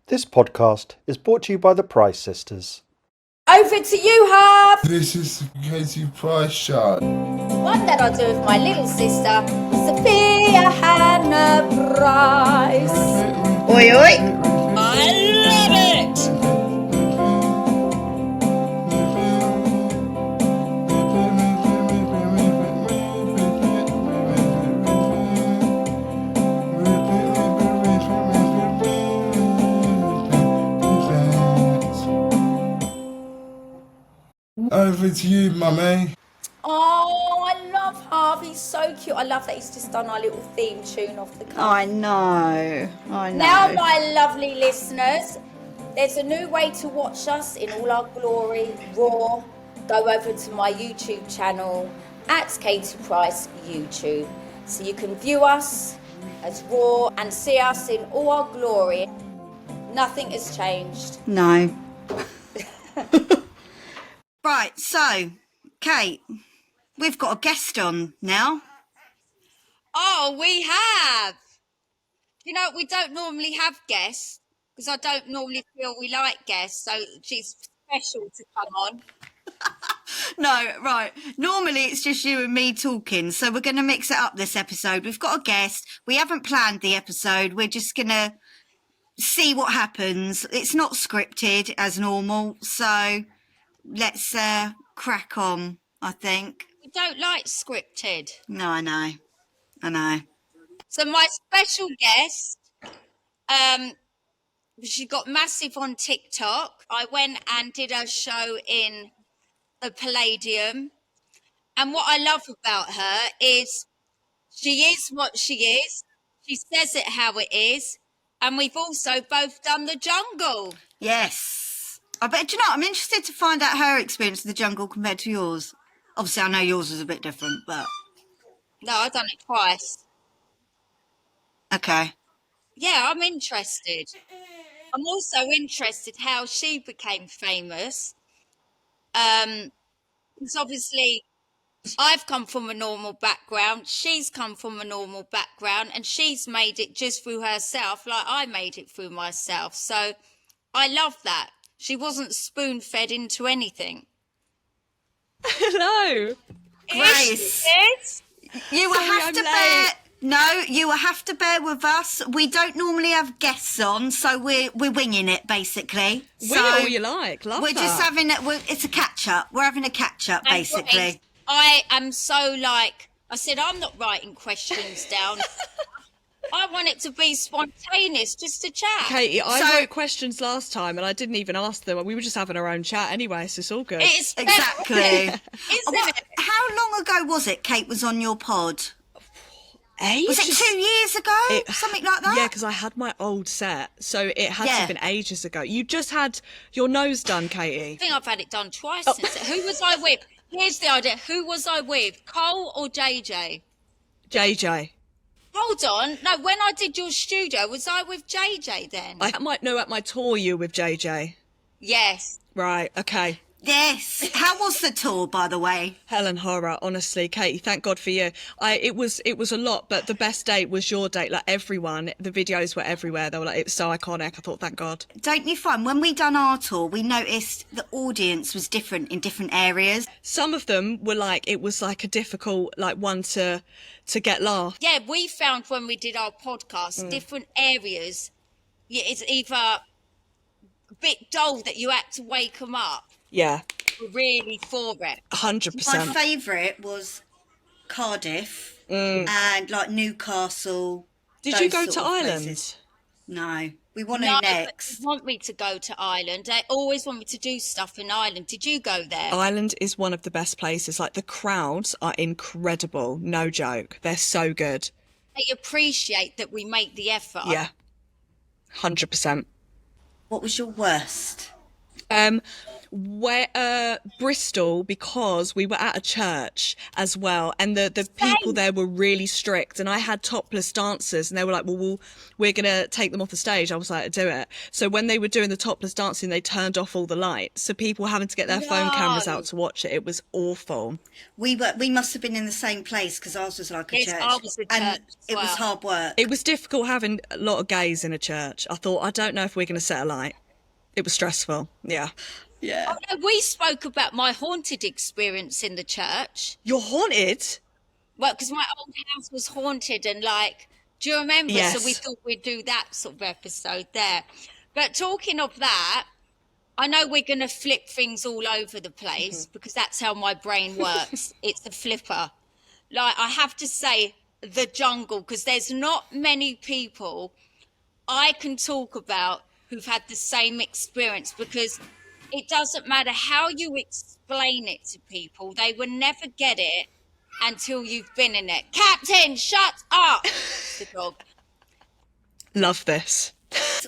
This podcast is brought to you by the Price Sisters. Over to you, Harv. This is the Katie Price Show. One that I do with my little sister, Sophia Hannah Price. Oi, oi. I love it. Over to you, mummy. Oh, I love Harv. He's so cute. I love that he's just done our little theme tune off the cuff. I know. Now, my lovely listeners, there's a new way to watch us in all our glory, raw. Go over to my YouTube channel, at Katie Price YouTube. So you can view us as raw and see us in all our glory. Nothing has changed. No. Right, so, Kate, we've got a guest on now. Oh, we have. You know, we don't normally have guests because I don't normally feel we like guests, so she's special to come on. No, right. Normally it's just you and me talking, so we're going to mix it up this episode. We've got a guest. We haven't planned the episode. We're just going to see what happens. It's not scripted as normal, so let's crack on, I think. We don't like scripted. No, I know. So my special guest, she got massive on TikTok. I went and did a show in the Palladium. And what I love about her is she is what she is. She says it how it is. And we've also both done the jungle. Yes. I bet, do you know, I'm interested to find out her experience of the jungle compared to yours. Obviously, I know yours was a bit different, but... No, I've done it twice. Okay. Yeah, I'm interested. I'm also interested how she became famous. Because obviously I've come from a normal background, she's come from a normal background, and she's made it just through herself like I made it through myself. So I love that. She wasn't spoon-fed into anything. Hello. Grace. Yes. You will Sorry, have I'm to late. bear... No, you will have to bear with us. We don't normally have guests on, so we're winging it, basically. Wing So it all you like. Love we're that. just having it's a catch-up. We're having a catch-up, And basically. Grace, I am so like, I said, I'm not writing questions down. I want it to be spontaneous, just to chat. Katie, I So- wrote questions last time and I didn't even ask them. We were just having our own chat anyway, so it's all good. It's Exactly. Isn't What, it? how long ago was it Kate was on your pod? Was it Ages. 2 years ago? Something like that? Yeah, because I had my old set, so it had to Yeah. have been ages ago. You just had your nose done, Katie. I think I've had it done twice since. Who was I with? Here's the idea. Who was I with? Cole or JJ? JJ. Hold on. No, when I did your studio, was I with JJ then? I might know at my tour you were with JJ. Yes. Right, okay. Yes. How was the tour, by the way? Hell and horror, honestly, Katie. Thank God for you. It was a lot, but the best date was your date. Like everyone, the videos were everywhere. They were like, it's so iconic. I thought, thank God. Don't you find when we done our tour, we noticed the audience was different in different areas? Some of them were like, it was like a difficult one to get laugh. Yeah, we found when we did our podcast, different areas, it's either a bit dull that you had to wake them up. Yeah, We're really for it. 100%. My favourite was Cardiff and like Newcastle. Did those you go sort to of Ireland? places. No, we want No, to next. they want me to go to Ireland. They always want me to do stuff in Ireland. Did you go there? Ireland is one of the best places. Like the crowds are incredible. No joke. They're so good. They appreciate that we make the effort. Yeah, 100%. What was your worst? Where Bristol, because we were at a church as well, and the people there were really strict, and I had topless dancers, and they were like, well, we're gonna take them off the stage. I was like, do it. So when they were doing the topless dancing, they turned off all the lights, so people were having to get their phone cameras out to watch it. It was awful. We must have been in the same place because ours was like a Yes, church. ours was a church and as it was well. hard work. It was difficult having a lot of gays in a church. I thought, I don't know if we're gonna set a light. It was stressful. Yeah. Yeah. Oh, no, we spoke about my haunted experience in the church. You're haunted? Well, because my old house was haunted, and like, do you remember? Yes. So we thought we'd do that sort of episode there. But talking of that, I know we're going to flip things all over the place because that's how my brain works. It's a flipper. Like, I have to say, the jungle, because there's not many people I can talk about who've had the same experience, because it doesn't matter how you explain it to people, they will never get it until you've been in it. Captain, shut up! It's the dog. Love this.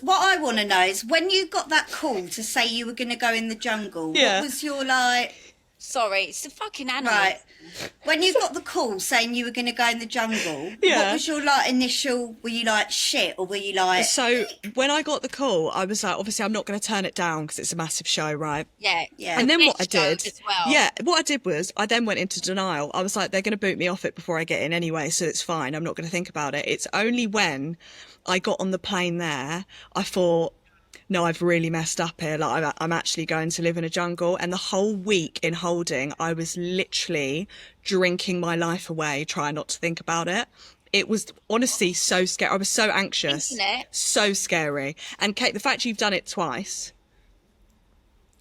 What I want to know is when you got that call to say you were going to go in the jungle, Yeah. what was your like, Sorry, it's the fucking animal. right, when you got the call saying you were going to go in the jungle, Yeah. what was your like initial, were you like shit or were you like, So when I got the call, I was like, obviously I'm not going to turn it down because it's a massive show, right? Yeah. Yeah. And then what I Best show did, as well. yeah, what I did was I then went into denial. I was like, they're going to boot me off it before I get in anyway, so it's fine. I'm not going to think about it. It's only when I got on the plane there, I thought, no, I've really messed up here. Like, I'm actually going to live in a jungle. And the whole week in holding, I was literally drinking my life away, trying not to think about it. It was honestly so scary. I was so anxious. Isn't it? So scary. And Kate, the fact you've done it twice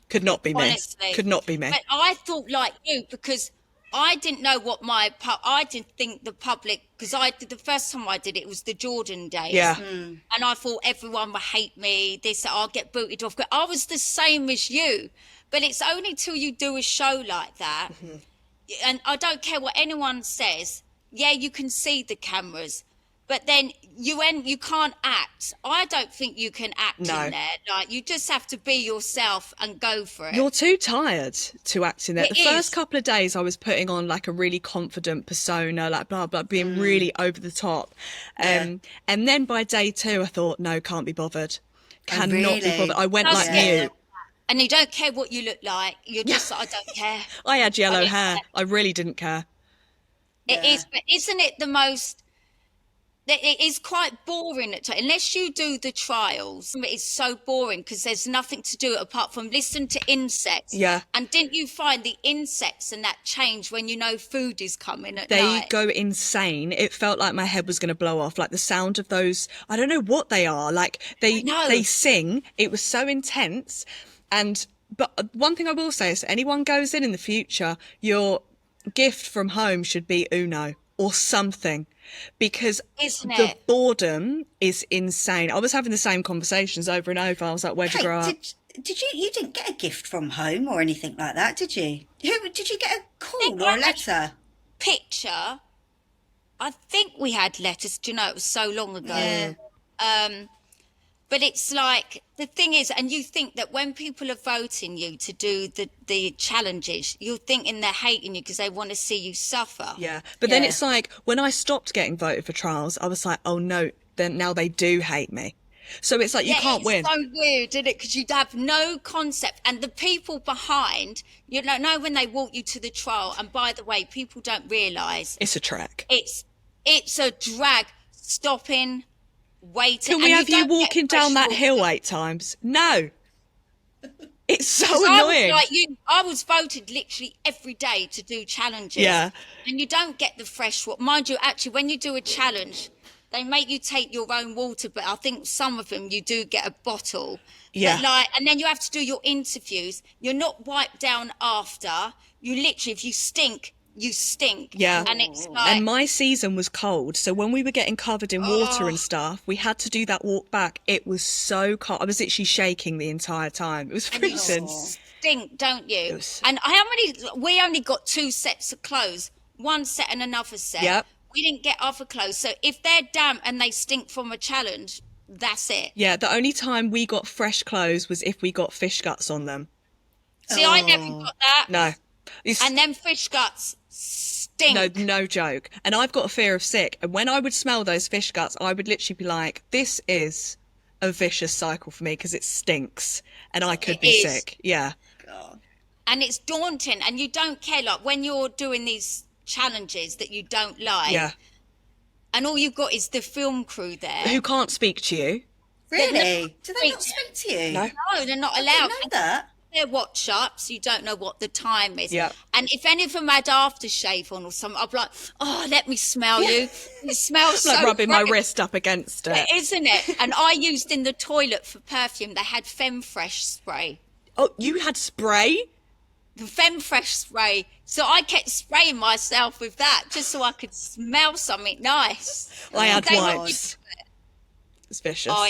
could not be me. Honestly. Could not be me. But I thought like you, because I didn't know what I didn't think the public, because I did the first time I did it, it was the Jordan days. Yeah. And I thought everyone would hate me. This, I'll get booted off. I was the same as you. But it's only till you do a show like that. And I don't care what anyone says. Yeah, you can see the cameras. But then you can't act. I don't think you can act No. in there. Like, you just have to be yourself and go for it. You're too tired to act in there. It The first is. couple of days I was putting on like a really confident persona, like blah, blah, being really over the top. And then by day 2, I thought, no, can't be bothered. Cannot be really? bothered. I went Does like it? mute. And you don't care what you look like. You're just like, I don't care. I had yellow Honestly. hair. I really didn't care. It is, but isn't it the most? It is quite boring at times. Unless you do the trials, it's so boring because there's nothing to do apart from listen to insects. Yeah. And didn't you find the insects and that change when you know food is coming at They night? go insane. It felt like my head was going to blow off. Like the sound of those, I don't know what they are. Like know. they sing. It was so intense. But one thing I will say is anyone goes in the future, your gift from home should be Uno or something, because Isn't the it? boredom is insane. I was having the same conversations over and over. I was like, where'd you hey, grow up? did you didn't get a gift from home or anything like that, did you? Did you get a call They or a got letter? Picture. I think we had letters. Do you know, it was so long ago. Yeah. But it's like, the thing is, and you think that when people are voting you to do the challenges, you're thinking they're hating you because they want to see you suffer. Yeah. But then Yeah. it's like when I stopped getting voted for trials, I was like, oh no, then now they do hate me. So it's like you can't win. It's so weird, isn't it? Because you'd have no concept. And the people behind, you know when they walk you to the trial, and by the way, people don't realise It's a trek. it's a drag, stopping, waiting. Can we and have you don't get walking down fresh that hill 8 times? No. It's so 'Cause I was annoying. like you. I was voted literally every day to do challenges. Yeah. And you don't get the fresh water. Mind you, actually, when you do a challenge, they make you take your own water, but I think some of them you do get a bottle. Yeah. But and then you have to do your interviews. You're not wiped down after. You literally, if you stink, you stink. Yeah. And it's like, And my season was cold, so when we were getting covered in water and stuff, we had to do that walk back. It was so cold. I was literally shaking the entire time. It was and you freezing. stink, don't you? was- And how many? We only got 2 sets of clothes, one set and another set. Yep. We didn't get other clothes. So if they're damp and they stink from a challenge, that's it. Yeah, the only time we got fresh clothes was if we got fish guts on them. See, I never Oh. got that. No. And then fish guts stink. No joke. And I've got a fear of sick. And when I would smell those fish guts, I would literally be like, this is a vicious cycle for me because it stinks and I could be sick. Yeah. God. And it's daunting, and you don't care, like when you're doing these challenges that you don't like, Yeah. and all you've got is the film crew there. Who can't speak to you. Really? Do they not Wait. speak to you? No. No, they're not I allowed. didn't know that. They're watch ups, you don't know what the time is. Yeah. And if any of them had aftershave on or something, I'd be like, oh, let me smell you. It smells Like so rubbing my great. wrist up against it. Isn't it? And I used in the toilet for perfume, they had Femme Fresh spray. Oh, you had spray? The Femme Fresh spray. So I kept spraying myself with that just so I could smell something nice. I had They were- wipes. It's vicious. Oh,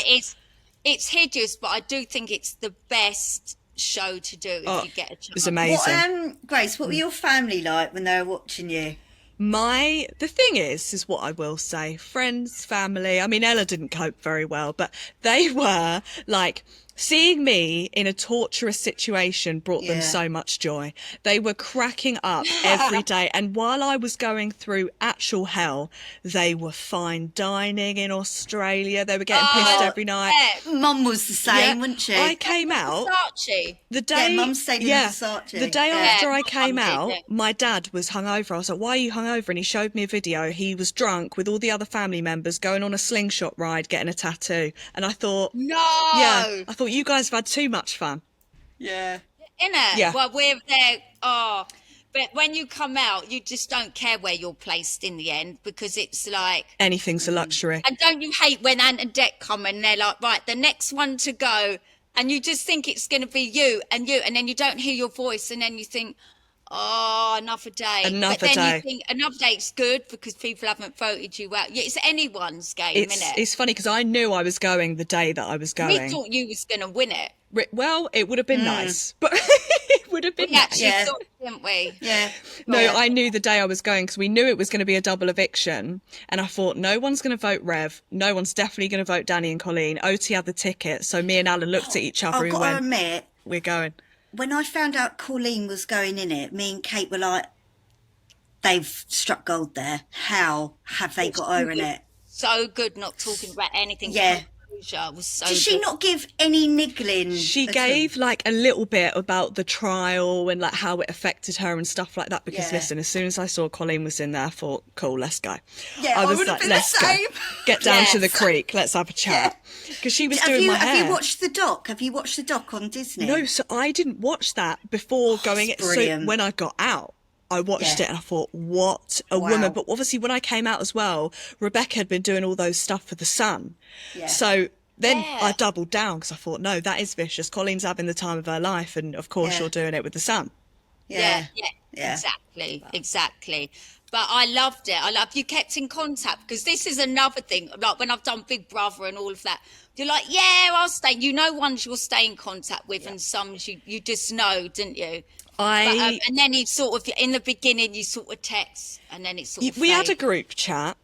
it's hideous, but I do think it's the best show to do if you get a chance. It's amazing. Grace, what were your family like when they were watching you? The thing is what I will say, friends, family, I mean, Ella didn't cope very well, but they were like, seeing me in a torturous situation brought them Yeah. so much joy. They were cracking up every day. And while I was going through actual hell, they were fine dining in Australia. They were getting pissed every night. Mum was the same, Yeah, wasn't she? I came out Versace. the day. Mum stayed in Versace. The day Yeah. after I My came mum did, out, yeah. my dad was hungover. I was like, "Why are you hungover?" And he showed me a video. He was drunk with all the other family members going on a slingshot ride, getting a tattoo. And I thought, No. yeah, I thought you guys have had too much fun. Yeah. Innit? Yeah. Well, we're there. Oh, but when you come out, you just don't care where you're placed in the end because it's like. Anything's a luxury. And don't you hate when Ant and Dec come and they're like, right, the next one to go, and you just think it's going to be you, and then you don't hear your voice, and then you think, oh, another day. Another but then day. you think another day's good because people haven't voted you out. Yeah, it's anyone's game, It's innit? funny because I knew I was going the day that I was We going. thought you was going to win it. Well, it would have been nice, but it would have been We nice. actually Yeah. thought, didn't we? Yeah. No, Yeah. I knew the day I was going because we knew it was going to be a double eviction. And I thought, no one's going to vote Rev. No one's definitely going to vote Danny and Colleen. OT had the ticket. So me and Alan looked at each other I've and got to went, admit, we're going. when I found out Colleen was going in it, me and Kate were like, they've struck gold there. How have they got her in it? So good not talking about anything. Yeah. Composure was so Did she good. not give any niggling? She at gave like a little bit about the trial and like how it affected her and stuff like that. Because Yeah. listen, as soon as I saw Colleen was in there, I thought, cool, let's go. Yeah, I was would have like, been the let's go. same. Get down to the Yes. creek. Let's have a chat. Because she was Have doing you, my hair. have you watched the doc? Have you watched the doc on Disney? No, so I didn't watch that before going. it's So brilliant. when I got out, I watched Yeah. it and I thought, what a Wow. woman. But obviously when I came out as well, Rebecca had been doing all those stuff for The Sun. Yeah. So then Yeah. I doubled down because I thought, no, that is vicious. Colleen's having the time of her life. And of course Yeah. you're doing it with The Sun. Yeah. Yeah, exactly. But I loved it. You kept in contact because this is another thing. Like when I've done Big Brother and all of that, you're like, yeah, I'll stay. You know, ones you'll stay in contact with, and some you just know, didn't you? But, and then it's sort of in the beginning, you sort of text, and then it's sort of. We had a fade. group chat.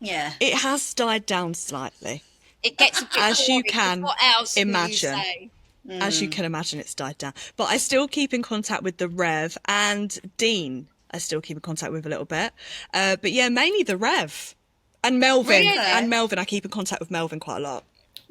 Yeah. It has died down slightly. It gets a bit As you boring, 'cause can what else will you imagine. say? As you can imagine, it's died down. But I still keep in contact with the Rev and Dean. I still keep in contact with a little bit. But yeah, mainly the Rev and Melvin. Really? And Melvin, I keep in contact with Melvin quite a lot.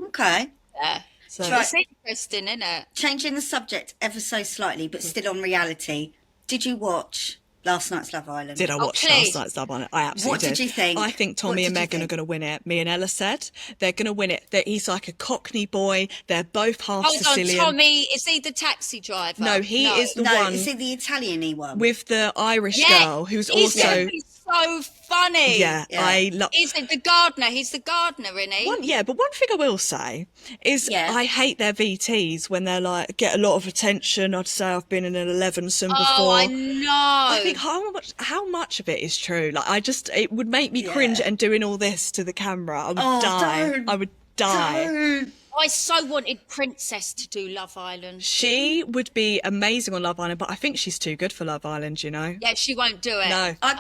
Okay. Yeah. So Right. It's interesting, isn't it? Changing the subject ever so slightly, but still on reality. Did you watch last night's Love Island? did I watch please. last night's Love Island? I absolutely What did you think? I think Tommy What and did you Megan are think? going to win it. Me and Ella said they're going to win it. He's like a Cockney boy. They're both half Hold Sicilian. on, Tommy. Is he the taxi driver? No, he is the No, one is it the Italian-y one? with the Irish Yeah, girl who's he's also... so funny. Yeah, Yeah. I love... He's the gardener. He's the gardener, isn't he? But one thing I will say is Yeah. I hate their VTs when they're like, get a lot of attention. I'd say I've been in an 11-some before. Oh, I know. I think how much of it is true? Like, it would make me cringe and doing all this to the camera. I would die. Don't. I would die. Don't. I so wanted Princess to do Love Island. She would be amazing on Love Island, but I think she's too good for Love Island, you know? Yeah, she won't do it. No. I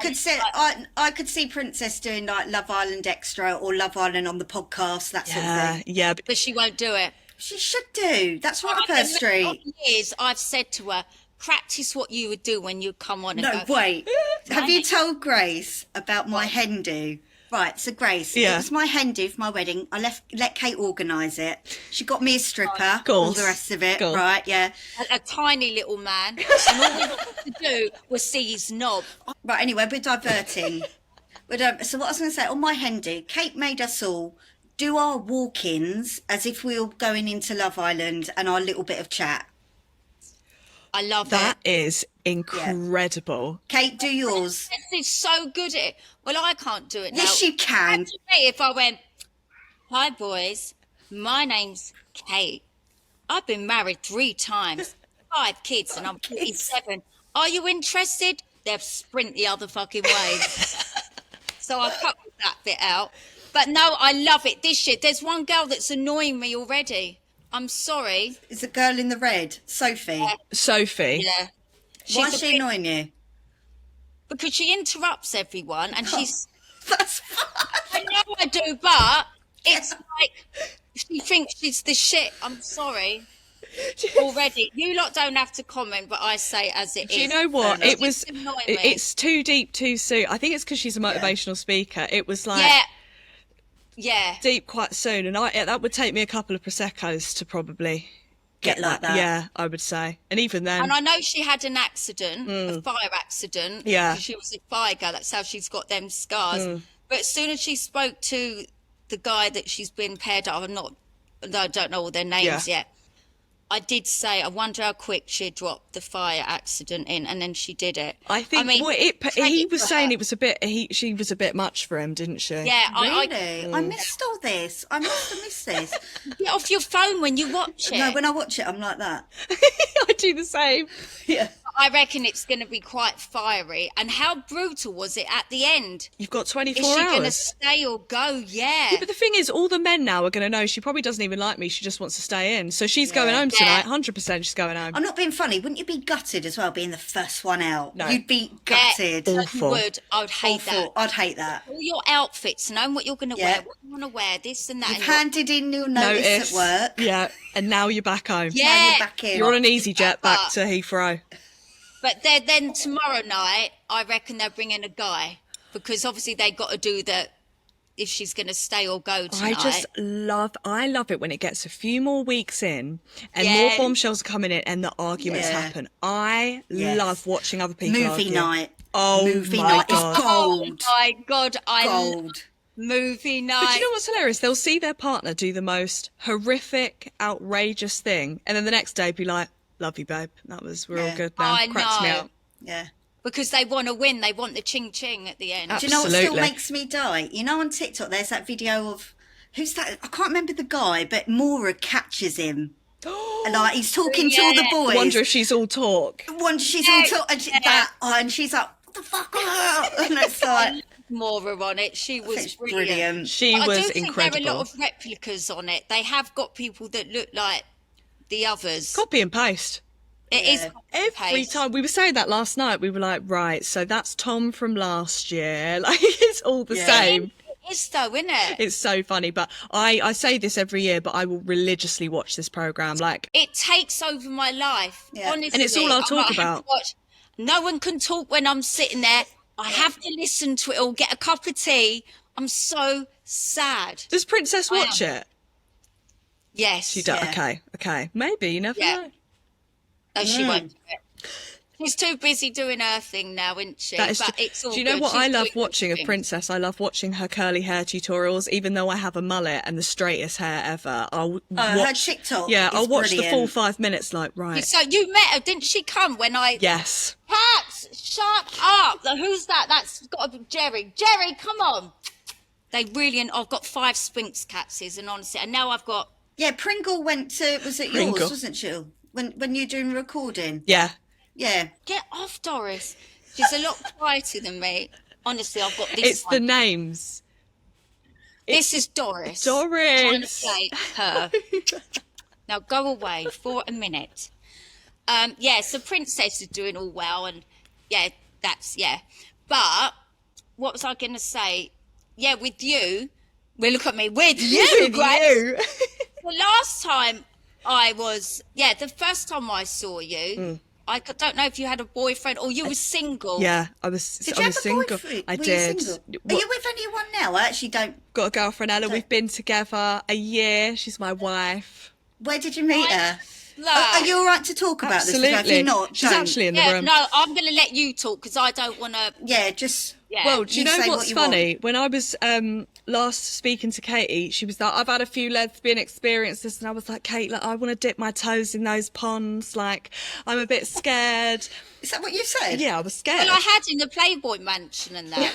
could see Princess doing like Love Island Extra or Love Island on the podcast, that sort of thing. Yeah. But she won't do it. She should do. That's right up her For street. years, I've said to her, practice what you would do when you come on and No, go, wait. Have you Right. told Grace about my hen do? Right, so Grace, Yeah. it was my hen do for my wedding. I let Kate organise it. She got me a stripper, Course. all the rest of it, Course. right, yeah. a tiny little man, and all we wanted to do was see his knob. Right, anyway, we're diverting. So what I was going to say, on my hen do, Kate made us all do our walk-ins as if we were going into Love Island and our little bit of chat. I love That it. is incredible. Kate, do yours. She's so good at it. Well, I can't do it now. Yes, you can. Imagine me if I went, hi, boys. My name's Kate. I've been married 3 times, 5 kids, and I'm 47. Are you interested? They'll sprint the other fucking way. So I cut that bit out. But no, I love it this year. There's one girl that's annoying me already. I'm sorry. It's the girl in the red, Sophie. Sophie. Yeah. Why She's is a she bit- annoying you? Because she interrupts everyone and she's... That's fine. I know I do, but it's like she thinks she's the shit. I'm sorry. Already. You lot don't have to comment, but I say as it is. Do you know what? It's It was. just annoying me. It's too deep, too soon. I think it's because she's a motivational speaker. It was like Yeah. deep quite soon, and that would take me a couple of proseccos to probably Get like that. Yeah, I would say, and even then, And I know she had an accident, a fire accident. Yeah. Because she was a fire girl. That's how she's got them scars. But as soon as she spoke to the guy that she's been paired up, I don't know all their names yet. I did say, I wonder how quick she'd dropped the fire accident in, and then she did it. I think mean, he credit was for saying her. it was a bit. She was a bit much for him, didn't she? Yeah, Really? I missed all this. I must have missed this. get off your phone when you watch it. No, when I watch it, I'm like that. I do the same. Yeah. I reckon it's going to be quite fiery. And how brutal was it at the end? You've got 24 Is she hours. going to stay or go? Yeah. Yeah, but the thing is, all the men now are going to know she probably doesn't even like me. She just wants to stay in. So she's going home tonight. 100% she's going home. I'm not being funny. Wouldn't you be gutted as well, being the first one out? No. You'd be gutted. Yeah, Awful. you would. I would hate Awful. that. I'd hate that. All your outfits, knowing what you're going to Yeah. wear, what you want to wear, this and that. You've and you're- handed in your notice at work. Yeah, and now you're back home. Yeah. Now you're back in. You're on an easy jet back to Heathrow. But then tomorrow night, I reckon they're bringing a guy because obviously they got to do the if she's going to stay or go tonight. I love it when it gets a few more weeks in and Yeah. more bombshells are coming in and the arguments Yeah. happen. I Yes. love watching other people Movie argue. night. Oh Movie my night God. is gold. Oh my God, I love Gold. movie night. But do you know what's hilarious? They'll see their partner do the most horrific, outrageous thing, and then the next day be like, "Love you, babe. We're all Yeah. good now." I Cracks me know. up. Yeah. Because they want to win. They want the ching ching at the end. Do you know what still Absolutely. makes me die? You know, on TikTok, there's that video of who's that? I can't remember the guy, but Maura catches him. And like he's talking to all the Yeah. boys. Wonder if she's all talk. Once she's all talk, and and she's like, "What the fuck?" And it's like, More on it. She was it's brilliant. brilliant. She But I was do think incredible. there are a lot of replicas on it. They have got people that look like the others. Copy and paste. It is Yeah. copy and Every paste. time we were saying that last night, we were like, right, so that's Tom from last year. Like, it's all the Yeah. same. It is though, isn't it? It's so funny. But I say this every year, but I will religiously watch this program. Like, It takes over my life. Yeah. Honestly. And it's all I'll I talk might have to about. watch. No one can talk when I'm sitting there. I have to listen to it or get a cup of tea. I'm so sad. does Princess I watch am. it? Yes. She does. Yeah. Okay. Maybe, you never Yeah. know. No, she won't do it. She's too busy doing her thing now, isn't she? That is But true. it's all Do you know good. what She's I love doing good watching of things. Princess? I love watching her curly hair tutorials, even though I have a mullet and the straightest hair ever. I'll her watch. TikTok Yeah, I'll is watch the full brilliant. 5 minutes. Like, right. So you met her, didn't she come when I... Yes. Cats, shut up. Who's that? That's got to be Jerry. Jerry, come on. They really... I've got 5 Sphinx catses and honestly... And now I've got... Yeah, Pringle went to. Was it Pringle. yours? Wasn't she? When you're doing recording. Yeah. Yeah. Get off, Doris. She's a lot quieter than me. Honestly, I've got this It's the one. names. This is Doris. Doris. Trying to play her. Now go away for a minute. Yeah, so Princess is doing all well, and yeah, But what was I going to say? Yeah, with you. Well, look at me. With you, Grace. You. The last time I was, the first time I saw you, don't know if you had a boyfriend or you were single. Yeah, I was. Did I you was have a single. boyfriend? I Were did. You single? Are you with anyone now? I actually don't. Got a girlfriend, Ella. We've been together a year. She's my wife. Where did you meet her? Love. Are you all right to talk about this? Absolutely. If you're not, She's don't. actually in the Yeah, room. no, I'm going to let you talk because I don't want to. Yeah, just. Yeah. Well, do you know say what's what you funny? When I was last speaking to Katie, she was like, I've had a few lesbian experiences, and I was like, Kate, like, I want to dip my toes in those ponds. Like, I'm a bit scared. Is that what you said? Yeah, I was scared. Well, I had in the Playboy Mansion and that.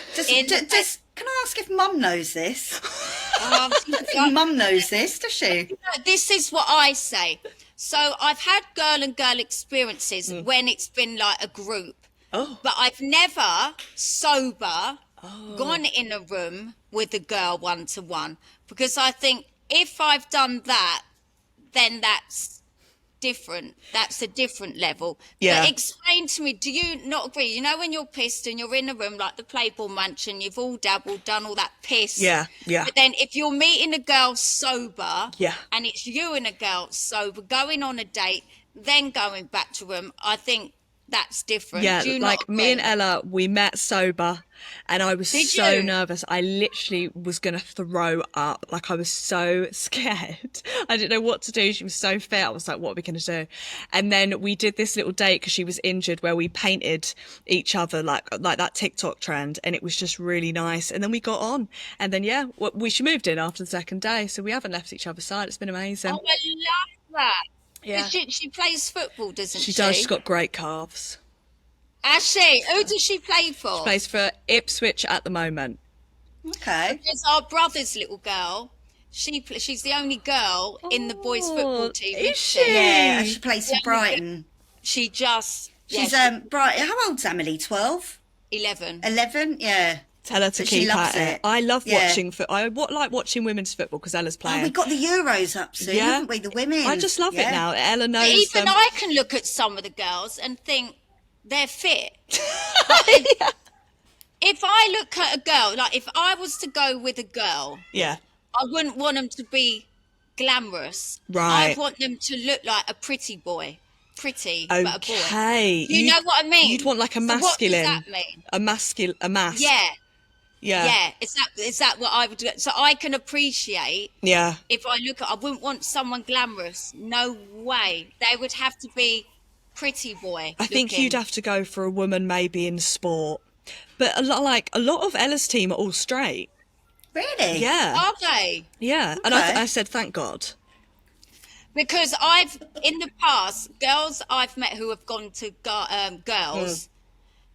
Can I ask if Mum knows this? Um, Mum knows this, does she? this is what I say. So I've had girl and girl experiences when it's been like a group. Oh. But I've never sober gone in a room with a girl 1-to-1 because I think if I've done that, then that's different. That's a different level. Yeah. But explain to me, do you not agree? You know, when you're pissed and you're in a room like the Playboy Mansion, you've all dabbled, done all that piss. Yeah, yeah. But then if you're meeting a girl sober Yeah. and it's you and a girl sober going on a date, then going back to room, I think that's different. Yeah, Do you like not me and agree? Ella, we met sober, and I was Did so you? nervous. I literally was going to throw up. Like, I was so scared. I didn't know what to do. She was so fit. I was like, what are we going to do? And then we did this little date because she was injured where we painted each other like that TikTok trend, and it was just really nice. And then we got on. And then, yeah, she moved in after the second day, so we haven't left each other's side. It's been amazing. Oh, I love that. Yeah. She plays football, doesn't she? She does. She's got great calves. Has she? Who does she play for? She plays for Ipswich at the moment. Okay. It's our brother's little girl. She's the only girl in the boys' football team. Is isn't she? Yeah, she plays for Brighton. She just. She's Brighton. How old's Emily? 12? 11. 11? Yeah. Tell her to But she keep loves at it. it. I love Yeah. watching. I like watching women's football because Ella's playing. Oh, we got the Euros up soon, Yeah. haven't we? The women. I just love it Yeah. now. Ella But knows even them. I can look at some of the girls and think they're fit. If I look at a girl, like if I was to go with a girl, Yeah. I wouldn't want them to be glamorous. Right. I'd want them to look like a pretty boy. Pretty, but a boy. Okay. You know what I mean? You'd want like a So masculine. What does that mean? A mask. Yeah, Yeah. yeah. Is that what I would do? So I can appreciate Yeah. if I look at. I wouldn't want someone glamorous. No way. They would have to be pretty boy. I think looking. you'd have to go for a woman maybe in sport. But a lot of Ella's team are all straight. Really? Yeah. Are they? Yeah. And Okay. I said, thank God. Because in the past, girls I've met who have gone to girls,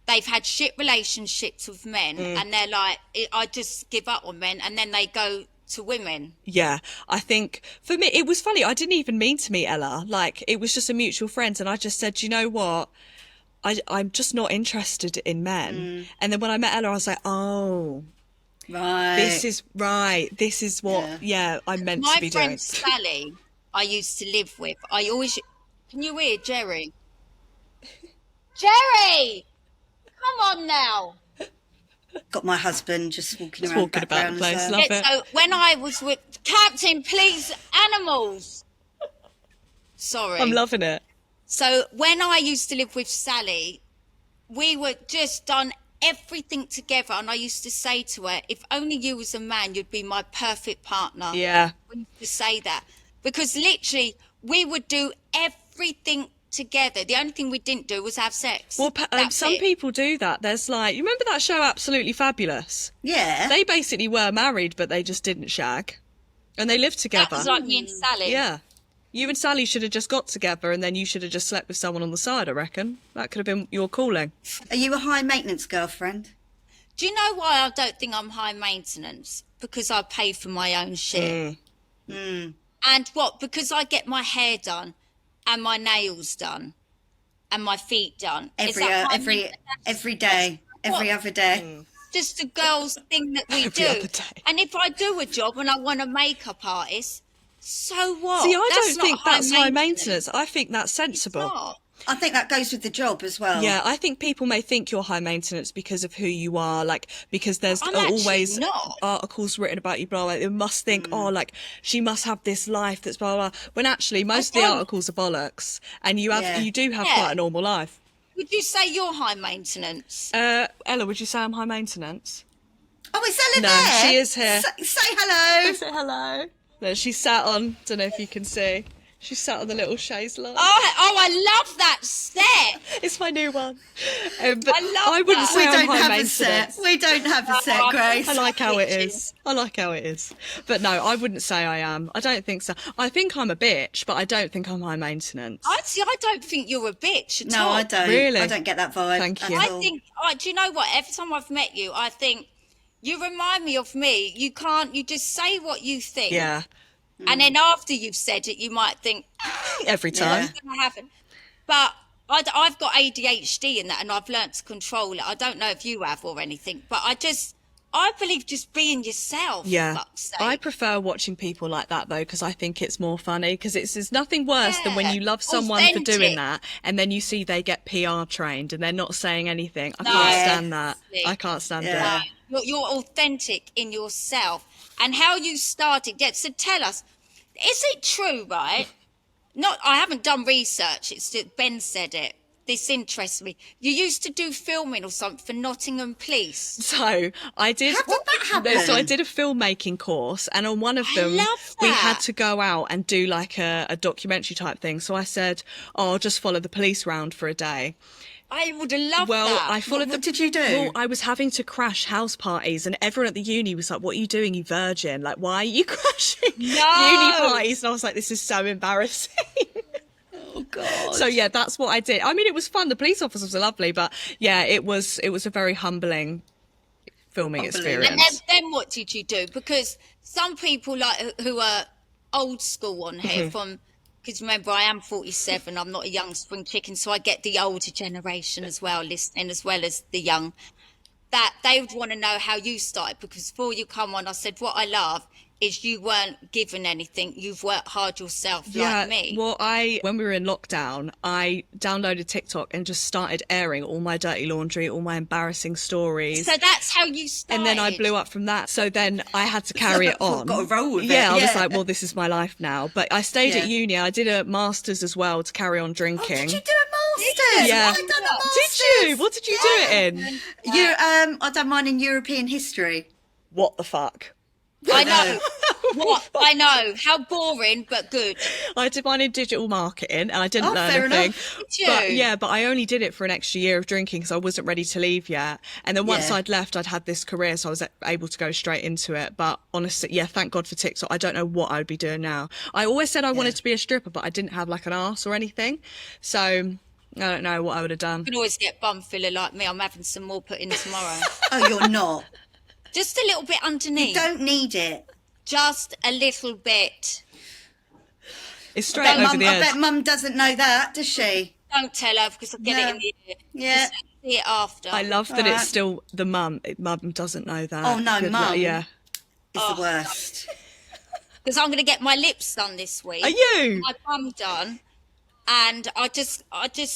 they've had shit relationships with men, and they're like, I just give up on men, and then they go to women. Yeah, I think for me, it was funny. I didn't even mean to meet Ella. Like, it was just a mutual friend. And I just said, you know what? I'm just not interested in men. And then when I met Ella, I was like, oh, Right. this is right. This is what, yeah, I'm meant My to be friend doing. Sally, I used to live with, I always, can you hear Jerry? Jerry! Come on now. Got my husband just walking Just around walking about the background place, as love well. it. So when I was with, Captain, please, animals. Sorry. I'm loving it. So when I used to live with Sally, we were just done everything together. And I used to say to her, if only you was a man, you'd be my perfect partner. Yeah. We used to say that. Because literally, we would do everything together. The only thing we didn't do was have sex. Well, That's some it. people do that. There's like, you remember that show Absolutely Fabulous? Yeah. They basically were married, but they just didn't shag. And they lived That together. was like me and Sally. Yeah. You and Sally should have just got together and then you should have just slept with someone on the side, I reckon. That could have been your calling. Are you a high maintenance girlfriend? Do you know why I don't think I'm high maintenance? Because I pay for my own shit. And what? Because I get my hair done and my nails done and my feet done. Is that high maintenance? Every day, every other day. Just a girl's thing that we Every do. other day. And if I do a job and I want a makeup artist, so what? See, I That's don't not think that's high maintenance. I think that's It's sensible. not. I think that goes with the job as well. Yeah, I think people may think you're high maintenance because of who you are, like, because there's I'm actually always not. articles written about you, blah, blah. They must think, oh, like, she must have this life that's blah, blah. When actually, most of the don't. articles are bollocks, and you Yeah. do have Yeah. quite a normal life. Would you say you're high maintenance? Ella, would you say I'm high maintenance? Oh, is Ella No, there? she is here. Say hello. Say hello. No, she's sat on, don't know if you can see. She's sat on the little chaise line. Oh, I love that set. It's my new one. But I love I wouldn't that. say We I'm don't high have a maintenance. set. We don't have a set, Oh, Grace. I like how it Kitchen. is. I like how it is. But no, I wouldn't say I am. I don't think so. I think I'm a bitch, but I don't think I'm high maintenance. I don't think you're a bitch at all. No, I don't. Really? I don't get that vibe. Thank at you. all. I think, do you know what? Every time I've met you, I think you remind me of me. You just say what you think. Yeah, And then after you've said it, you might think, every time. it's going to happen. But I've got ADHD in that, and I've learnt to control it. I don't know if you have or anything, but I believe just being yourself. for Yeah, fuck's sake. I prefer watching people like that though, because I think it's more funny. Because there's nothing worse than when Yeah, you love someone for doing authentic. that, and then you see they get PR trained and they're not saying anything. I No. can't stand that. Yeah. I can't stand Yeah. it. You're authentic in yourself and how you started. Yeah, so tell us, is it true, right? I haven't done research. It's just Ben said it. This interests me. You used to do filming or something for Nottingham Police. So I did. How did that happen? So I did a filmmaking course, and on one of I them, love we that. had to go out and do like a documentary type thing. So I said, "Oh, I'll just follow the police round for a day." I would have loved Well, that. I followed What did you do? Well, I was having to crash house parties, and everyone at the uni was like, "What are you doing, you virgin? Like, why are you crashing uni parties?" And I was like, "This is so embarrassing." Oh God. So yeah, that's what I did. I mean, it was fun. The police officers were lovely, but yeah, it was a very humbling filming Unbelievable. experience. And then what did you do? Because some people like who are old school on here from, because remember I am 47, I'm not a young spring chicken, so I get the older generation as well listening as well as the young, that they would want to know how you started, because before you come on I said what I love is you weren't given anything, you've worked hard yourself like me. Well, when we were in lockdown, I downloaded TikTok and just started airing all my dirty laundry, all my embarrassing stories. So that's how you started. And then I blew up from that. So then I had to carry it on. Got to roll with it. Yeah, I was Yeah. like, well, this is my life now. But I stayed Yeah. at uni. I did a master's as well to carry on drinking. Did you do a master's? Yeah. I done a master's. Did you? What did you do it in? I done mine in European history. What the fuck? I know. What? I know. How boring, but good. I did mine in digital marketing, and I didn't Oh, learn fair a thing. enough. Did you? But I only did it for an extra year of drinking because I wasn't ready to leave yet. And then once Yeah. I'd left, I'd had this career, so I was able to go straight into it. But honestly, yeah, thank God for TikTok. I don't know what I would be doing now. I always said I wanted to be a stripper, but I didn't have like an arse or anything. So I don't know what I would have done. You can always get bum filler like me. I'm having some more put in tomorrow. Oh, you're not. Just a little bit underneath. You don't need it. Just a little bit. It's straight over the I edge. bet Mum doesn't know that, does she? Don't tell her because I'll get it in the ear. Yeah. Just see it after. I love that it's still the mum. Mum doesn't know that. Oh, no, Good luck. Mum. Yeah. It's the worst. Because I'm going to get my lips done this week. Are you? My bum done. And I just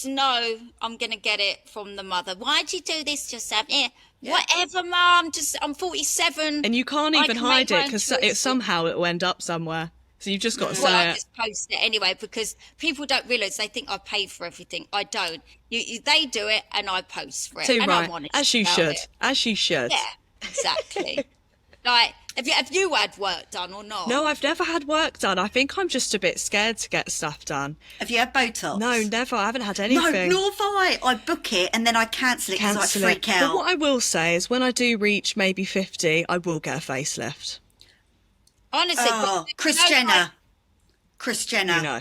know I'm going to get it from the mother. Why'd you do this yourself? Yeah. Whatever, Mum. I'm 47. And you can't I even can hide make my it own because choices. somehow it will end up somewhere. So you've just got to Well, say I it. just post it anyway because people don't realise they think I pay for everything. I don't. They do it and I post for it. Too and right. I'm honest As you about should. it. As you should. Yeah, exactly. Like, have you had work done or not? No, I've never had work done. I think I'm just a bit scared to get stuff done. Have you had Botox? No, never. I haven't had No, anything. nor have I. I book it and then I cancel it because I Cancel it. freak out. But what I will say is when I do reach maybe 50, I will get a facelift. Honestly. Oh, but- Kris no, Jenner. Kris Jenner. You know.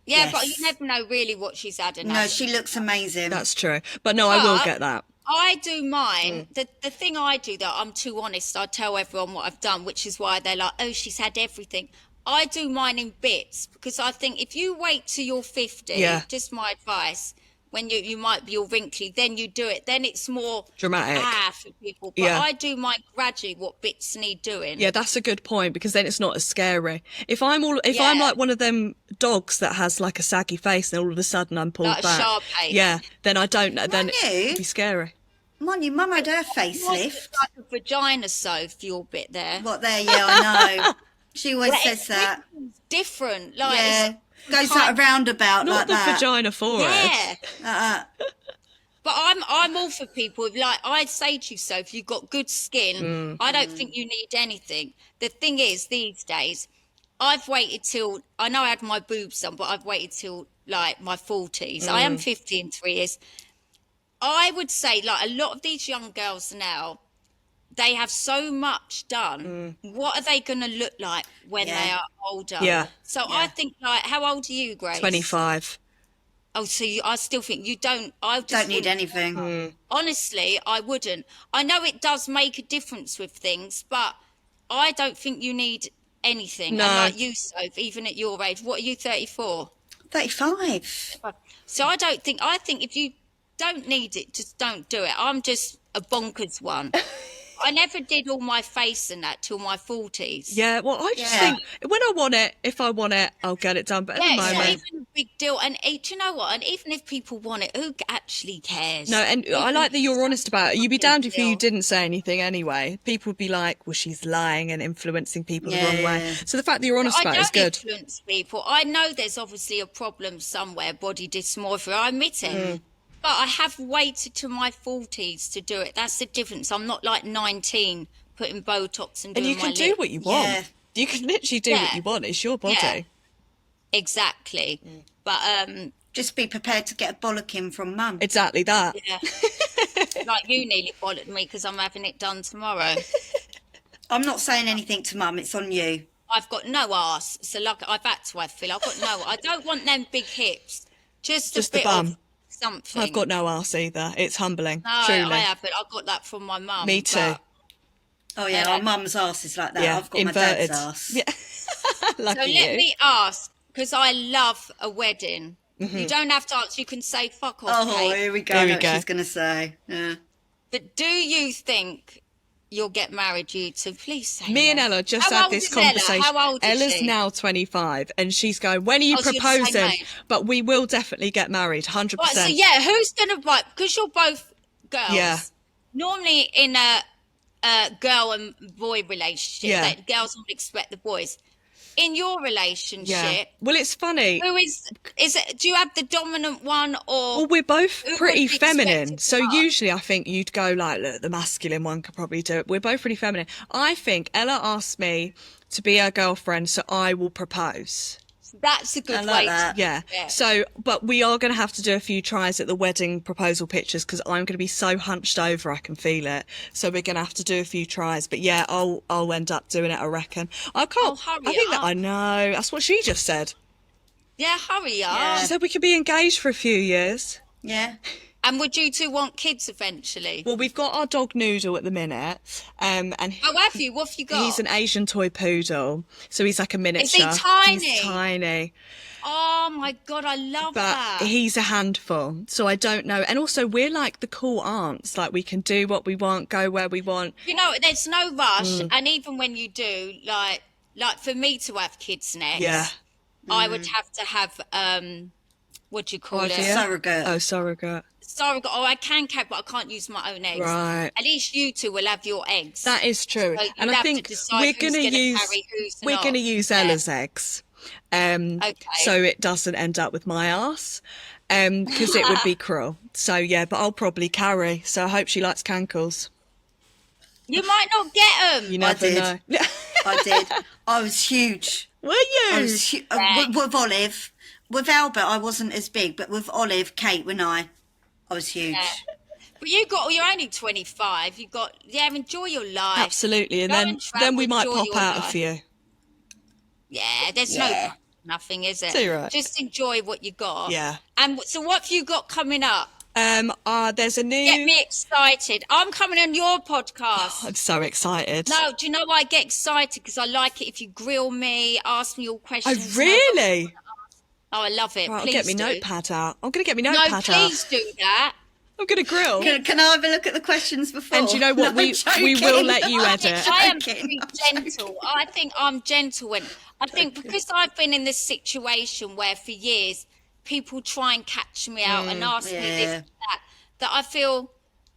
Yeah, but Yes. you never know really what she's had and No, hasn't. she looks amazing. That's true. But no, I will But- get that. I do mine. The thing I do that I'm too honest, I tell everyone what I've done, which is why they're like, oh, she's had everything. I do mine in bits because I think if you wait till you're 50, Yeah. just my advice, when you might be all wrinkly, then you do it. Then it's more Dramatic. for people. But Yeah. I do mine gradually. What bits need doing? Yeah, that's a good point, because then it's not as scary. If I'm like one of them dogs that has like a saggy face and all of a sudden I'm pulled Like a back. Shar-Pei. Yeah, then I don't know. Then Mind it'd you, be scary. Mind you, Mum had her Yours facelift. is like a vagina, Soph, your bit there. What there? Yeah, I know. She always But says that. it's different. Like, Yeah, it's goes kind- like a roundabout Not like the that. vagina forehead. Yeah. But I'm all for people. Like I say to you, Soph, you've got good skin. I don't think you need anything. The thing is, these days, I've waited till I know I had my boobs done, but I've waited till like my 40s. I am 50 in 3 years. I would say, like a lot of these young girls now, they have so much done. What are they going to look like when they Yeah. are older? Yeah. So I think, like, how old are you, Grace? 25. Oh, so I still think you don't. I just Don't need wouldn't- anything. Honestly, I wouldn't. I know it does make a difference with things, but I don't think you need anything. No. And like you, Soph, even at your age, what are you, 34? 35. So I think if you don't need it, just don't do it. I'm just a bonkers one. I never did all my face and that till my 40s. Yeah, well, I just Yeah. think when I want it, if I want it, I'll get it done. But at the Yeah, it's not moment, even a big deal. And do you know what? And even if people want it, who actually cares? no, and I like that you're honest about it. You'd be Fucking damned if you deal. didn't say anything anyway. People would be like, well, she's lying and influencing people the wrong way. Yeah. So the fact that you're honest I about it is don't good. influence people. I know there's obviously a problem somewhere, body dysmorphia. I admit it. But I have waited to my 40s to do it. That's the difference. I'm not like 19 putting Botox and And doing you can my do lips. what you want. Yeah. You can literally do what Yeah. you want. It's your body. Yeah. Exactly. But Just be prepared to get a bollocking from Mum. Exactly that. yeah. Like you nearly bollocked me because I'm having it done tomorrow. I'm not saying anything to Mum. It's on you. I've got no arse, so like I've had to have Phil. I've got no. I don't want them big hips. Just a Just the bit bum. of something. I've got no arse either. It's humbling. No, truly. I haven't. I got that from my mum. Me too. but- Oh, yeah, our Mum's arse is like that. Yeah, I've got inverted. my dad's arse. Yeah. Lucky So let you. me ask, because I love a wedding. You don't have to answer. You can say "fuck off," Oh, Kate. here we go. Here I we know what go. she's going to say. Yeah. But do you think you'll get married? You two, please say. Me and yes. Ella just How had old this is Ella? conversation. How old is Ella's she? now 25, and she's going, when are you Oh, so you're the same proposing? age. But we will definitely get married, 100%. Right, so yeah, who's gonna buy? Because you're both girls. Yeah. Normally, in a girl and boy relationship, Yeah. that girls would expect the boys. In your relationship, Yeah. Well, it's funny. who is it? Do you have the dominant one, or Well, we're both who pretty would be expected feminine. to So start? usually I think you'd go like, look, the masculine one could probably do it. We're both pretty feminine. I think Ella asked me to be her girlfriend, so I will propose. that's a good I like way. that. Yeah. So, but we are going to have to do a few tries at the wedding proposal pictures because I'm going to be so hunched over, I can feel it. So we're going to have to do a few tries. But yeah, I'll end up doing it, I reckon. I can't. hurry I think that up. I know. That's what she just said. Yeah, hurry up. Yeah. She said we could be engaged for a few years. Yeah. And would you two want kids eventually? Well, we've got our dog Noodle at the minute, and Oh, have you? What have you got? he's an Asian toy poodle, so he's like a miniature. tiny? He's tiny, Oh my god, I love but that. he's a handful. So I don't know. And also, we're like the cool aunts. Like we can do what we want, go where we want. You know, there's no rush, Mm. and even when you do, like for me to have kids next, Yeah. I would have to have what do you call it? IVF? Surrogate. Oh, surrogate. Surrogate. Oh, I can count, but I can't use my own eggs. Right. At least you two will have your eggs. That is true. So you'd And I have to think decide we're who's going to gonna use carry who's we're not. going to use Yeah. Ella's eggs. Okay. So it doesn't end up with my ass. Because it would be cruel. So yeah, but I'll probably carry. So I hope she likes cankles. You might not get them. You never did. know. I did. I was huge. Were you? I was with Olive. With Albert, I wasn't as big, but with Olive, Kate, when I was huge. Yeah. But you're only 25. You got enjoy your life. Absolutely. And Go then and travel, we might enjoy pop your out a life. few. Yeah, there's no nothing, is it? Too right. Just enjoy what you got. Yeah. And so, what have you got coming up? There's a new. Get me excited. I'm coming on your podcast. I'm so excited. No, do you know why I get excited? Because I like it if you grill me, ask me all Oh, questions. really? Oh, I love it. Right, I'll Please get my do. notepad out. I'm going to get my No, notepad please out. do that. I'm going to grill. Can I have a look at the questions before? And do you know what? No, we joking. will let you edit. I am Joking. very gentle. I think I'm gentle, and I think because I've been in this situation where for years people try and catch me out and ask me this and that I feel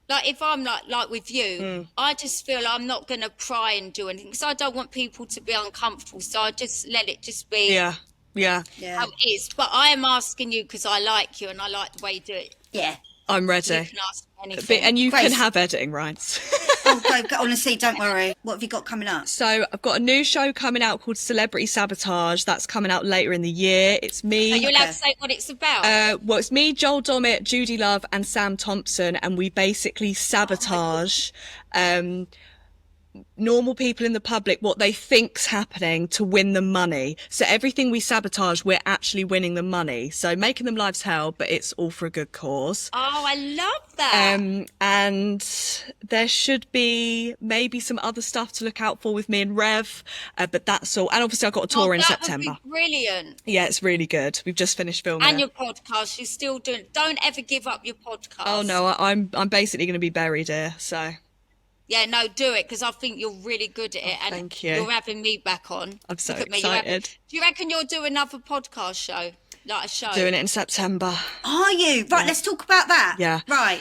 like if I'm like with you, I just feel I'm not going to pry and do anything because I don't want people to be uncomfortable. So I just let it just be Yeah. how it is. But I am asking you because I like you and I like the way you do it. Yeah. I'm You ready. can ask me anything. And you Grace. can have editing rights. Oh, go, honestly, don't worry. What have you got coming up? So I've got a new show coming out called Celebrity Sabotage. That's coming out later in the year. It's me. Are you allowed to say what it's about? Well, it's me, Joel Dommett, Judy Love, and Sam Thompson, and we basically sabotage normal people in the public, what they think's happening to win them money. So everything we sabotage, we're actually winning them money. So making them lives hell, but it's all for a good cause. Oh, I love that. And there should be maybe some other stuff to look out for with me and Rev, but that's all. And obviously I've got a tour in September. Would be brilliant. Yeah, it's really good. We've just finished filming. And it. your podcast, you're still doing. Don't ever give up your podcast. Oh no, I'm basically going to be buried here. So Yeah, no, do it because I think you're really good at it. And thank you. You're having me back on. I'm so Look at me, excited. do you reckon you'll do another podcast show, like a show? doing it in September. Are you? Right, let's talk about that. Yeah. Right.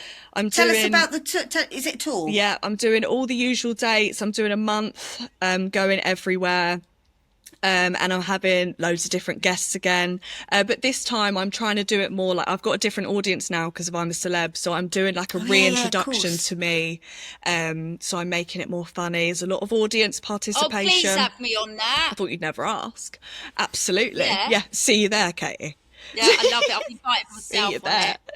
Tell us about the is it a tour? Yeah, I'm doing all the usual dates. I'm doing a month, going everywhere. And I'm having loads of different guests again. But this time I'm trying to do it more like I've got a different audience now because I'm a celeb. So I'm doing like a reintroduction to me. So I'm making it more funny. There's a lot of audience participation. Oh, please have me on that. I thought you'd never ask. Absolutely. Yeah. Yeah. See you there, Katie. Yeah, I love it. I'll invite myself See you on there. it.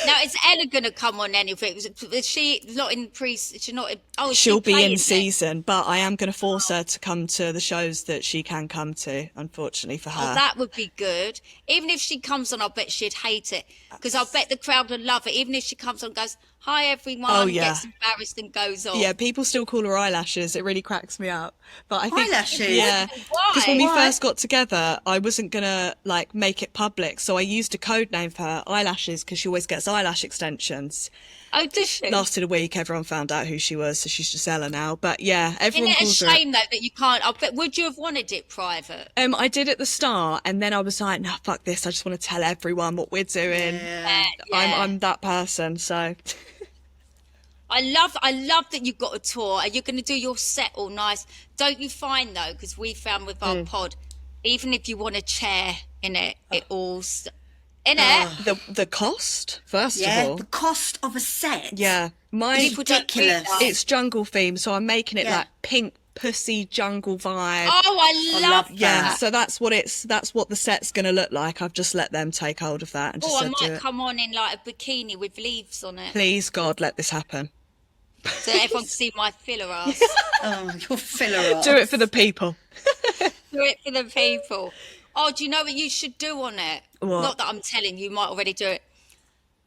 Now, is Ella going to come on anything? Is she not in she's not in, oh, is she She'll be playing in it? season, but I am going to force her to come to the shows that she can come to, unfortunately for her. Oh, that would be good. Even if she comes on, I bet she'd hate it because I bet the crowd would love it. Even if she comes on and goes, "Hi everyone," Oh, yeah. gets embarrassed and goes on. Yeah, people still call her eyelashes. It really cracks me up. But I think Eyelashes? yeah, Why? because when we Why? first got together, I wasn't gonna like make it public, so I used a code name for her, eyelashes, because she always gets eyelash extensions. Oh, does she? Lasted a week, everyone found out who she was, so she's just Ella now. But yeah, everyone Isn't it a calls her. shame though that you can't? I bet. Would you have wanted it private? I did at the start, and then I was like, no, fuck this. I just want to tell everyone what we're doing. Yeah. I'm that person, so. I love that you've got a tour and you're going to do your set all nice. Don't you find though, because we found with our pod, even if you want a chair in it, it all in it. The cost, first Yeah. of all. The cost of a set. Yeah, mine. People don't ridiculous. realise. It's jungle theme, so I'm making it Yeah. like pink pussy jungle vibe. Oh, I love that. Yeah, so that's what the set's gonna look like. I've just let them take hold of that and just Oh, I said, do might it. come on in like a bikini with leaves on it, Please God, let this happen. so everyone can see my filler ass. Oh, you're filler off. Do it for the people. Do it for the people. Oh, do you know what you should do on it? What? Not that I'm telling you, you might already do it.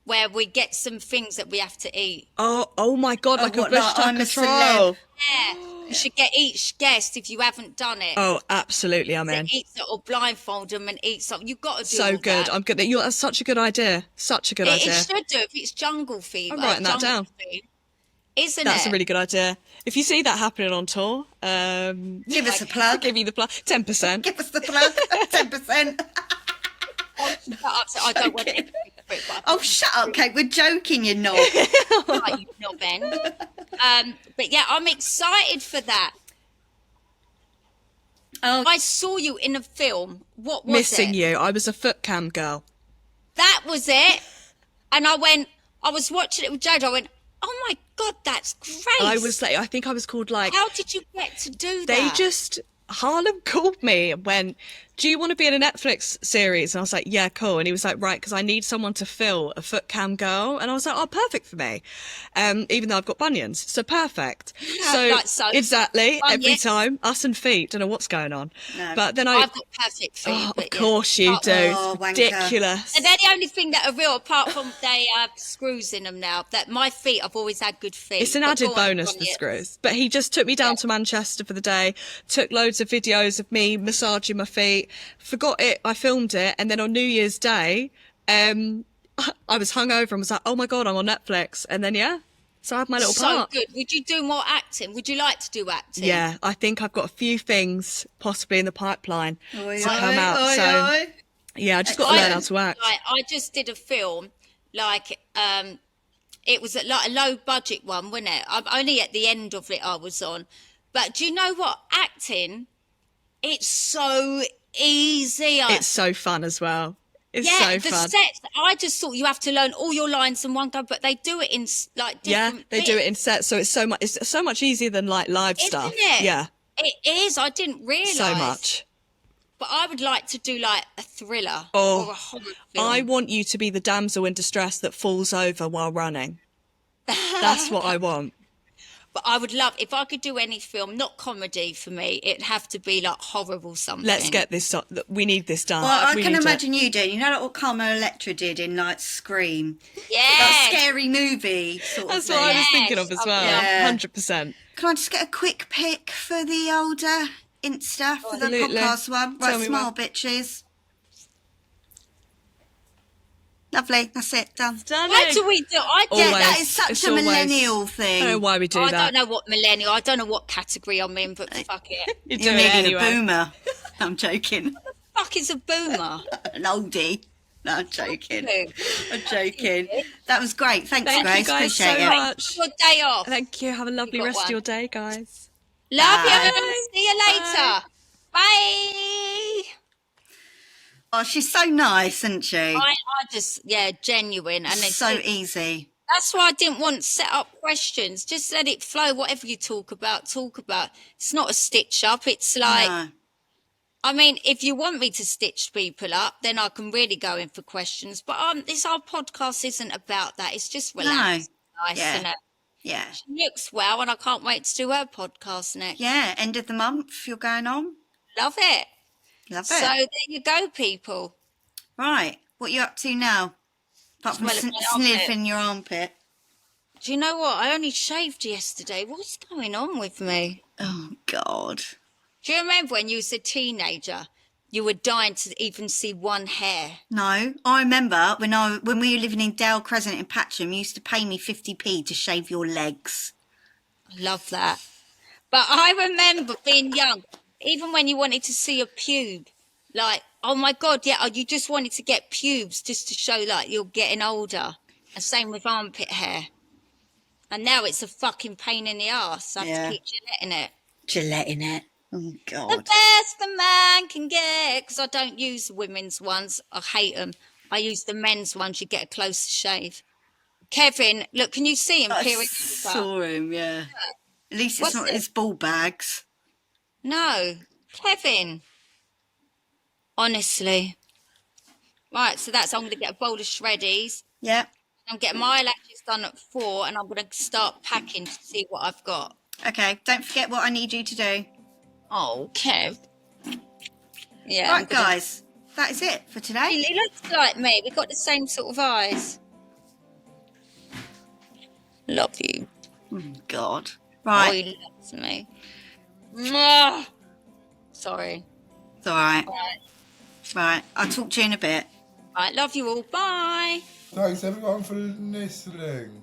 Where we get some things that we have to eat. Oh my God, like what, a bush like I'm a control. celeb? Yeah, you should get each guest if you haven't done it. Oh, absolutely, I'm in. To eat or blindfold them and eat something. You've got to do So all good. that. I'm good. That's such a good idea. Such a good It idea. should do if it's jungle fever. I'm writing that jungle down. theme, isn't That's it? a really good idea. If you see that happening on tour, Give us a I'll plug. give you the plus 10%. Give us the plug. 10%. I don't want it. Oh, shut up, Kate. We're joking, you're not. Right, you knobben. But yeah, I'm excited for that. Oh, I saw you in a film. What was Missing it? you. I was a foot cam girl. That was it. And I was watching it with Jade. I went, oh my God, that's great. I was like, I think I was called like, How did you get to do they that? just, Harlem called me and went, do you want to be in a Netflix series? And I was like, yeah, cool. And he was like, right, because I need someone to fill a foot cam girl. And I was like, oh, perfect for me. Even though I've got bunions. So perfect. like so. Exactly. Every Bunions. time. Us and feet. Don't know what's going on. No. But then I've got perfect feet. oh, but of yeah. course you do. Oh, wanker. Ridiculous. And they're the only thing that are real, apart from they have screws in them now. That my feet, I've always had good feet. It's an But added go on, bonus, go on, the yeah. screws. But he just took me down to Manchester for the day, took loads of videos of me massaging my feet. night, forgot it, I filmed it, and then on New Year's Day, I was hungover and was like, oh my God, I'm on Netflix. And then, so I had my little So part. good. Would you do more acting? Would you like to do acting? Yeah, I think I've got a few things possibly in the pipeline Oi, to come out. oi, So, oi. yeah, I just got to learn how to act. I just did a film, it was like a low budget one, wasn't it? I'm only at the end of it I was on. But do you know what? Acting, it's so easy. It's so fun as well. It's yeah, so the fun. sets, I just thought you have to learn all your lines in one go, but they do it in like different They do it bits. in sets, so it's so much easier than like live stuff. Isn't it? Yeah, It is. I didn't realise. so much. But I would like to do like a thriller Oh, or a horror film. I want you to be the damsel in distress that falls over while running. That's what I want. But I would love, if I could do any film, not comedy for me, it'd have to be like horror or something. Let's get this. We need this done. Well, I We can need it. imagine you doing. You know like what Carmel Electra did in like Scream? Yeah. That scary movie sort That's of what I thing. was thinking of as well. Yeah. 100%. Can I just get a quick pic for the older Insta for the Absolutely. podcast one? Tell Right, me smile, when. bitches. Lovely, that's it, done. Why do we do? I Yeah, don't. Always. that is such It's a always- millennial thing. I don't know why we do I that. don't know what millennial. I don't know what category I'm in, but fuck it. You do You're it nearly anyway. a boomer. I'm joking. Fuck is a boomer. An oldie. No, I'm joking. Who? I'm joking. That was great. Thanks, Thank Grace. you guys so Appreciate it. much. Your day off. Thank you. Have a lovely got rest of one. your day, guys. Love Bye. you. See you later. Bye. Oh, she's so nice, isn't she? I just, yeah, genuine. And it's so easy. That's why I didn't want set up questions. Just let it flow. Whatever you talk about, talk about. It's not a stitch up. It's like, No. I mean, if you want me to stitch people up, then I can really go in for questions. But our podcast isn't about that. It's just relaxed, nice, Yeah. isn't it? Yeah. She looks well, and I can't wait to do her podcast next. Yeah, end of the month, you're going on. Love it. Love So it. there you go, people. Right, what are you up to now? Apart from Smelling my armpit. sniffing your armpit. Do you know what? I only shaved yesterday. What's going on with me? Oh, God. Do you remember when you was a teenager, you were dying to even see one hair? No, I remember when we were living in Dale Crescent in Patcham, you used to pay me 50p to shave your legs. I love that. But I remember being young, even when you wanted to see a pube, like, oh my God, yeah, you just wanted to get pubes just to show like you're getting older. And same with armpit hair. And now it's a fucking pain in the arse. I have to keep gilletting it. Gilletting it. Oh, The God. best a man can get, because I don't use the women's ones. I hate them. I use the men's ones. You get a closer shave. Kevin, look, can you see him I peering? saw him, yeah. At least it's What's not it? his ball bags. No, Kevin. Honestly. Right, so I'm going to get a bowl of shreddies. Yeah. I'm getting my eyelashes done at 4, and I'm going to start packing to see what I've got. Okay, don't forget what I need you to do. Oh, Kev. Yeah. I'm Right, gonna- guys, that is it for today. He looks like me. We've got the same sort of eyes. Love you. Oh, God. Oh, Right, he loves me. Mwah. Sorry. it's all right. Right. Right, I'll talk to you in a bit. Right, love you all. Bye. Thanks everyone for listening.